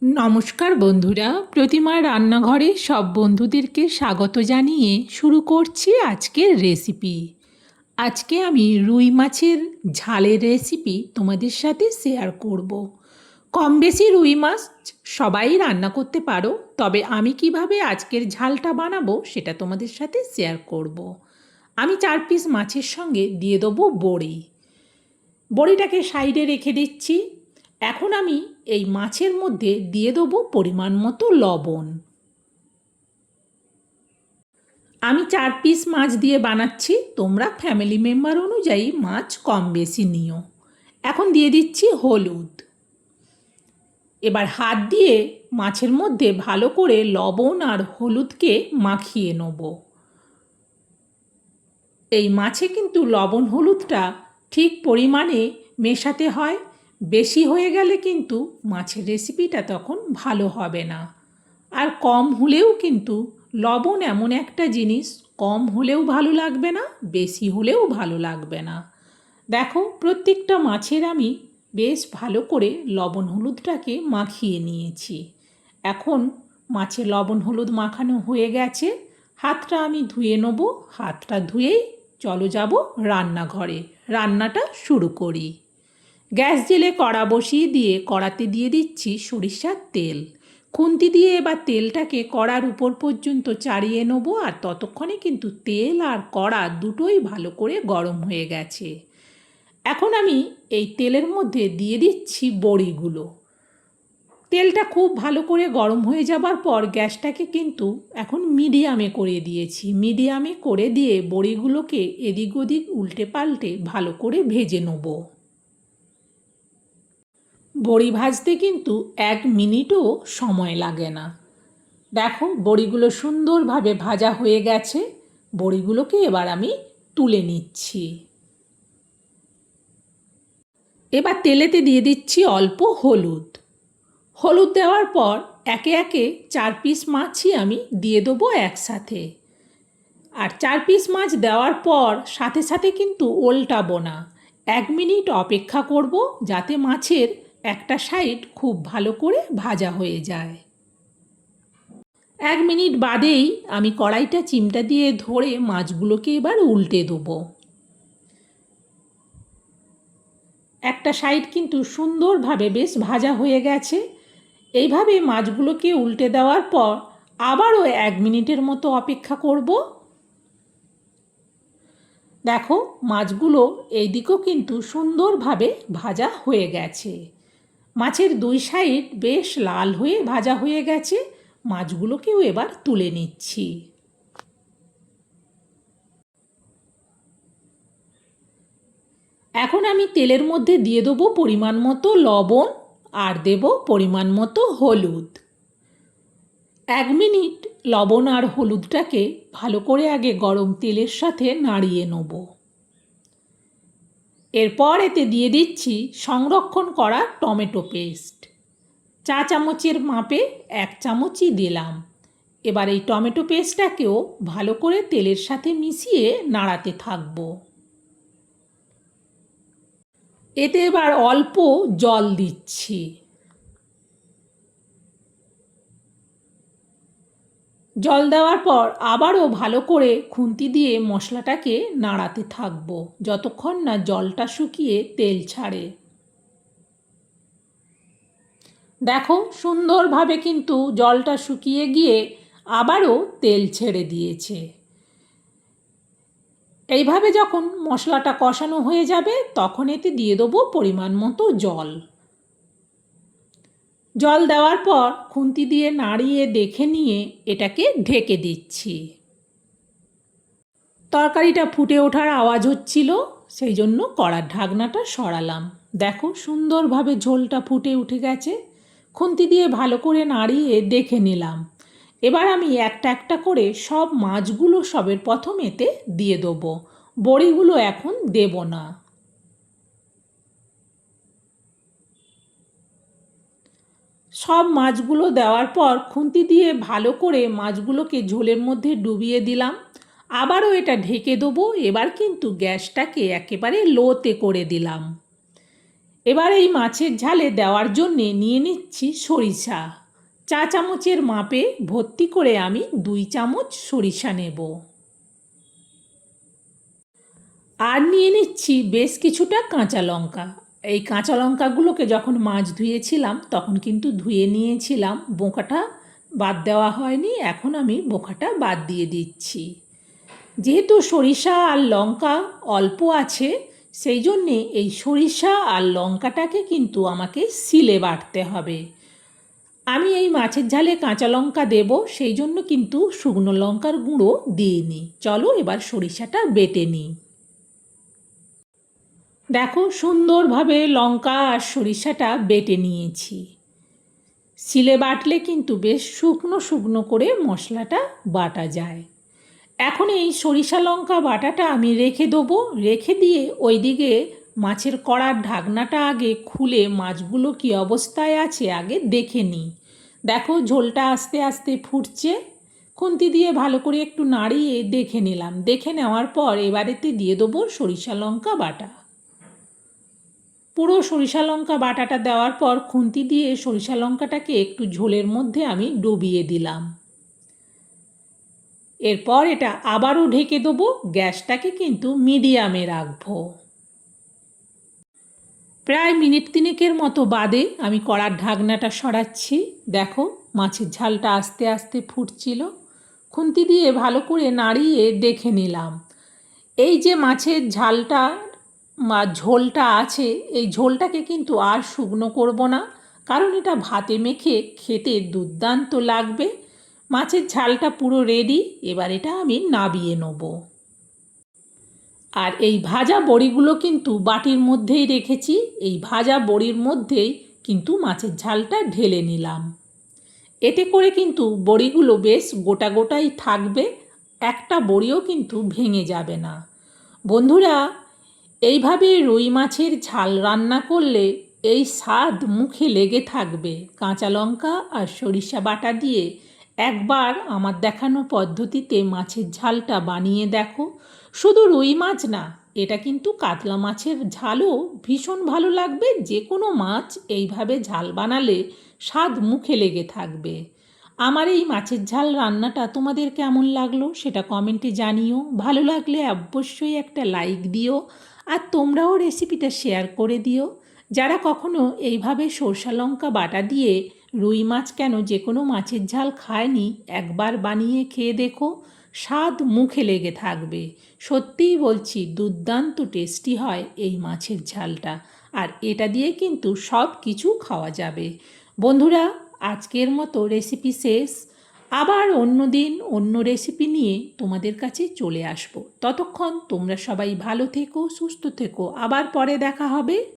নমস্কার বন্ধুরা, প্রতিমার রান্নাঘরে সব বন্ধুদেরকে স্বাগত জানিয়ে শুরু করছি আজকের রেসিপি। আজকে আমি রুই মাছের ঝালের রেসিপি তোমাদের সাথে শেয়ার করব। কম বেশি রুই মাছ সবাই রান্না করতে পারো, তবে আমি কিভাবে আজকের ঝালটা বানাবো সেটা তোমাদের সাথে শেয়ার করব। আমি 4 পিস মাছের সঙ্গে দিয়ে দেবো বড়ি। বড়িটাকে সাইডে রেখে দিচ্ছি। এখন আমি এই মাছের মধ্যে দিয়ে দেবো পরিমাণ মতো লবণ। আমি 4 পিস মাছ দিয়ে বানাচ্ছি, তোমরা ফ্যামিলি মেম্বার অনুযায়ী মাছ কম বেশি নিও। এখন দিয়ে দিচ্ছি হলুদ। এবার হাত দিয়ে মাছের মধ্যে ভালো করে লবণ আর হলুদকে মাখিয়ে নেব। এই মাছে কিন্তু লবণ হলুদটা ঠিক পরিমাণে মেশাতে হয়। বেশি হয়ে গেলে কিন্তু মাছের রেসিপিটা তখন ভালো হবে না। আর কম হলেও কিন্তু লবণ এমন একটা জিনিস, কম হলেও ভালো লাগবে না, বেশি হলেও ভালো লাগবে না। দেখো, প্রত্যেকটা মাছের আমি বেশ ভালো করে লবণ হলুদটাকে মাখিয়ে নিয়েছি। এখন মাছে লবণ হলুদ মাখানো হয়ে গেছে। হাতটা আমি ধুয়ে নেব। হাতটা ধুয়েই চলো যাব রান্নাঘরে, রান্নাটা শুরু করি। গ্যাস জেলে কড়া বসিয়ে দিয়ে কড়াতে দিয়ে দিচ্ছি সরিষার তেল। খুন্তি দিয়ে এবার তেলটাকে কড়ার উপর পর্যন্ত চাড়িয়ে নেবো। আর ততক্ষণে কিন্তু তেল আর কড়া দুটোই ভালো করে গরম হয়ে গেছে। এখন আমি এই তেলের মধ্যে দিয়ে দিচ্ছি বড়িগুলো। তেলটা খুব ভালো করে গরম হয়ে যাবার পর গ্যাসটাকে কিন্তু এখন মিডিয়ামে করে দিয়েছি। মিডিয়ামে করে দিয়ে বড়িগুলোকে এদিক ওদিক উল্টে পাল্টে ভালো করে ভেজে নেব। বড়ি ভাজতে কিন্তু 1 মিনিটও সময় লাগে না। দেখো, বড়িগুলো সুন্দরভাবে ভাজা হয়ে গেছে। বড়িগুলোকে এবার আমি তুলে নিচ্ছি। এবার তেলেতে দিয়ে দিচ্ছি অল্প হলুদ। হলুদ দেওয়ার পর একে একে 4 পিস মাছই আমি দিয়ে দেবো একসাথে। আর 4 পিস মাছ দেওয়ার পর সাথে সাথে কিন্তু ওল্টাবো না। 1 মিনিট অপেক্ষা করব, যাতে মাছের একটা সাইড খুব ভালো করে ভাজা হয়ে যায়। 1 মিনিট বাদেই আমি কড়াইটা চিমটা দিয়ে ধরে মাছগুলোকে এবার উল্টে দেবো। একটা সাইড কিন্তু সুন্দরভাবে বেশ ভাজা হয়ে গেছে। এইভাবে মাছগুলোকে উল্টে দেওয়ার পর আবারও 1 মিনিটের মতো অপেক্ষা করব। দেখো, মাছগুলো এই দিকেও কিন্তু সুন্দরভাবে ভাজা হয়ে গেছে। মাছের 2 সাইড বেশ লাল হয়ে ভাজা হয়ে গেছে। মাছগুলোকেও এবার তুলে নিচ্ছি। এখন আমি তেলের মধ্যে দিয়ে দেবো পরিমাণ মতো লবণ আর দেব পরিমাণ মতো হলুদ। 1 মিনিট লবণ আর হলুদটাকে ভালো করে আগে গরম তেলের সাথে নাড়িয়ে নেব। এরপর এতে দিয়ে দিচ্ছি সংরক্ষণ করা টমেটো পেস্ট। 4 চামচের মাপে 1 চামচই দিলাম। এবার এই টমেটো পেস্টটাকেও ভালো করে তেলের সাথে মিশিয়ে নাড়াতে থাকব। এতে এবার অল্প জল দিচ্ছি। জল দেওয়ার পর আবারও ভালো করে খুন্তি দিয়ে মশলাটাকে নাড়াতে থাকব, যতক্ষণ না জলটা শুকিয়ে তেল ছাড়ে। দেখো, সুন্দরভাবে কিন্তু জলটা শুকিয়ে গিয়ে আবারও তেল ছেড়ে দিয়েছে। এইভাবে যখন মশলাটা কষানো হয়ে যাবে তখন এতে দিয়ে দেবো পরিমাণ মতো জল। জল দেওয়ার পর খুন্তি দিয়ে নাড়িয়ে দেখে নিয়ে এটাকে ঢেকে দিচ্ছি। তরকারিটা ফুটে ওঠার আওয়াজ হচ্ছিল, সেই জন্য কড়ার ঢাকনাটা সরালাম। দেখো, সুন্দরভাবে ঝোলটা ফুটে উঠে গেছে। খুন্তি দিয়ে ভালো করে নাড়িয়ে দেখে নিলাম। এবার আমি একটা একটা করে সব মাছগুলো সবের প্রথম এতে দিয়ে দেবো। বড়িগুলো এখন দেব না। সব মাছগুলো দেওয়ার পর খুন্তি দিয়ে ভালো করে মাছগুলোকে ঝোলের মধ্যে ডুবিয়ে দিলাম। আবারও এটা ঢেকে দেবো। এবার কিন্তু গ্যাসটাকে একেবারে লোতে করে দিলাম। এবার এই মাছের ঝালে দেওয়ার জন্যে নিয়ে নিচ্ছি সরিষা। 4 চামচের মাপে ভর্তি করে আমি 2 চামচ সরিষা নেব। আর নিয়ে নিচ্ছি বেশ কিছুটা কাঁচা লঙ্কা। এই কাঁচা লঙ্কাগুলোকে যখন মাছ ধুয়েছিলাম তখন কিন্তু ধুয়ে নিয়েছিলাম, বোঁকাটা বাদ দেওয়া হয়নি, এখন আমি বোঁকাটা বাদ দিয়ে দিচ্ছি। যেহেতু সরিষা আর লঙ্কা অল্প আছে, সেই জন্যে এই সরিষা আর লঙ্কাটাকে কিন্তু আমাকে শিলে বাটতে হবে। আমি এই মাছের ঝালে কাঁচা লঙ্কা দেব, সেই জন্য কিন্তু শুকনো লঙ্কার গুঁড়ো দিইনি। চলো এবার সরিষাটা বেটে নিই। দেখো সুন্দরভাবে লঙ্কা আর সরিষাটা বেটে নিয়েছি। শিলে বাটলে কিন্তু বেশ শুকনো শুকনো করে মশলাটা বাটা যায়। এখন এই সরিষা লঙ্কা বাটাটা আমি রেখে দেবো। রেখে দিয়ে ওইদিকে মাছের কড়ার ঢাকনাটা আগে খুলে মাছগুলো কী অবস্থায় আছে আগে দেখে নিই। দেখো ঝোলটা আস্তে আস্তে ফুটছে। খুন্তি দিয়ে ভালো করে একটু নাড়িয়ে দেখে নিলাম। দেখে নেওয়ার পর এবারেতে দিয়ে দেবো সরিষা লঙ্কা বাটা। পুরো সরিষা লঙ্কা বাটাটা দেওয়ার পর খুন্তি দিয়ে সরিষা লঙ্কাটাকে একটু ঝোলের মধ্যে আমি ডুবিয়ে দিলাম। এরপর এটা আবারও ঢেকে দেবো। গ্যাসটাকে কিন্তু মিডিয়ামে রাখবো। প্রায় মিনিট 3 মতো বাদে আমি কড়ার ঢাকনাটা সরাচ্ছি। দেখো মাছের ঝালটা আস্তে আস্তে ফুটছিল। খুন্তি দিয়ে ভালো করে নাড়িয়ে দেখে নিলাম। এই যে মাছের ঝালটা বা ঝোলটা আছে, এই ঝোলটাকে কিন্তু আর শুকনো করব না, কারণ এটা ভাতে মেখে খেতে দুর্দান্ত লাগবে। মাছের ঝালটা পুরো রেডি। এবার এটা আমি নাবিয়ে নেব। আর এই ভাজা বড়িগুলো কিন্তু বাটির মধ্যেই রেখেছি। এই ভাজা বড়ির মধ্যেই কিন্তু মাছের ঝালটা ঢেলে নিলাম। এতে করে কিন্তু বড়িগুলো বেশ গোটা গোটাই থাকবে, একটা বড়িও কিন্তু ভেঙে যাবে না। বন্ধুরা, এইভাবে রুই মাছের ঝাল রান্না করলে এই স্বাদ মুখে লেগে থাকবে। কাঁচা লঙ্কা আর সরিষা বাটা দিয়ে একবার আমার দেখানো পদ্ধতিতে মাছের ঝালটা বানিয়ে দেখো। শুধু রুই মাছ না, এটা কিন্তু কাতলা মাছের ঝালও ভীষণ ভালো লাগবে। যে কোনো মাছ এইভাবে ঝাল বানালে স্বাদ মুখে লেগে থাকবে। আমার এই মাছের ঝাল রান্নাটা তোমাদের কেমন লাগলো সেটা কমেন্টে জানিও। ভালো লাগলে অবশ্যই একটা লাইক দিও, আর তোমরাও রেসিপিটা শেয়ার করে দিও। যারা কখনো এইভাবে সরষা লঙ্কা বাটা দিয়ে রুই মাছ কেন যে কোনো মাছের ঝাল খায়নি, একবার বানিয়ে খেয়ে দেখো, স্বাদ মুখে লেগে থাকবে। সত্যিই বলছি দুর্দান্ত টেস্টি হয় এই মাছের ঝালটা। আর এটা দিয়ে কিন্তু সব কিছু খাওয়া যাবে। বন্ধুরা, আজকের মতো রেসিপি শেষ। আবার অন্য দিন অন্য রেসিপি নিয়ে তোমাদের কাছে চলে আসবো। ততক্ষণ তোমরা সবাই ভালো থেকো, সুস্থ থেকো। আবার পরে দেখা হবে।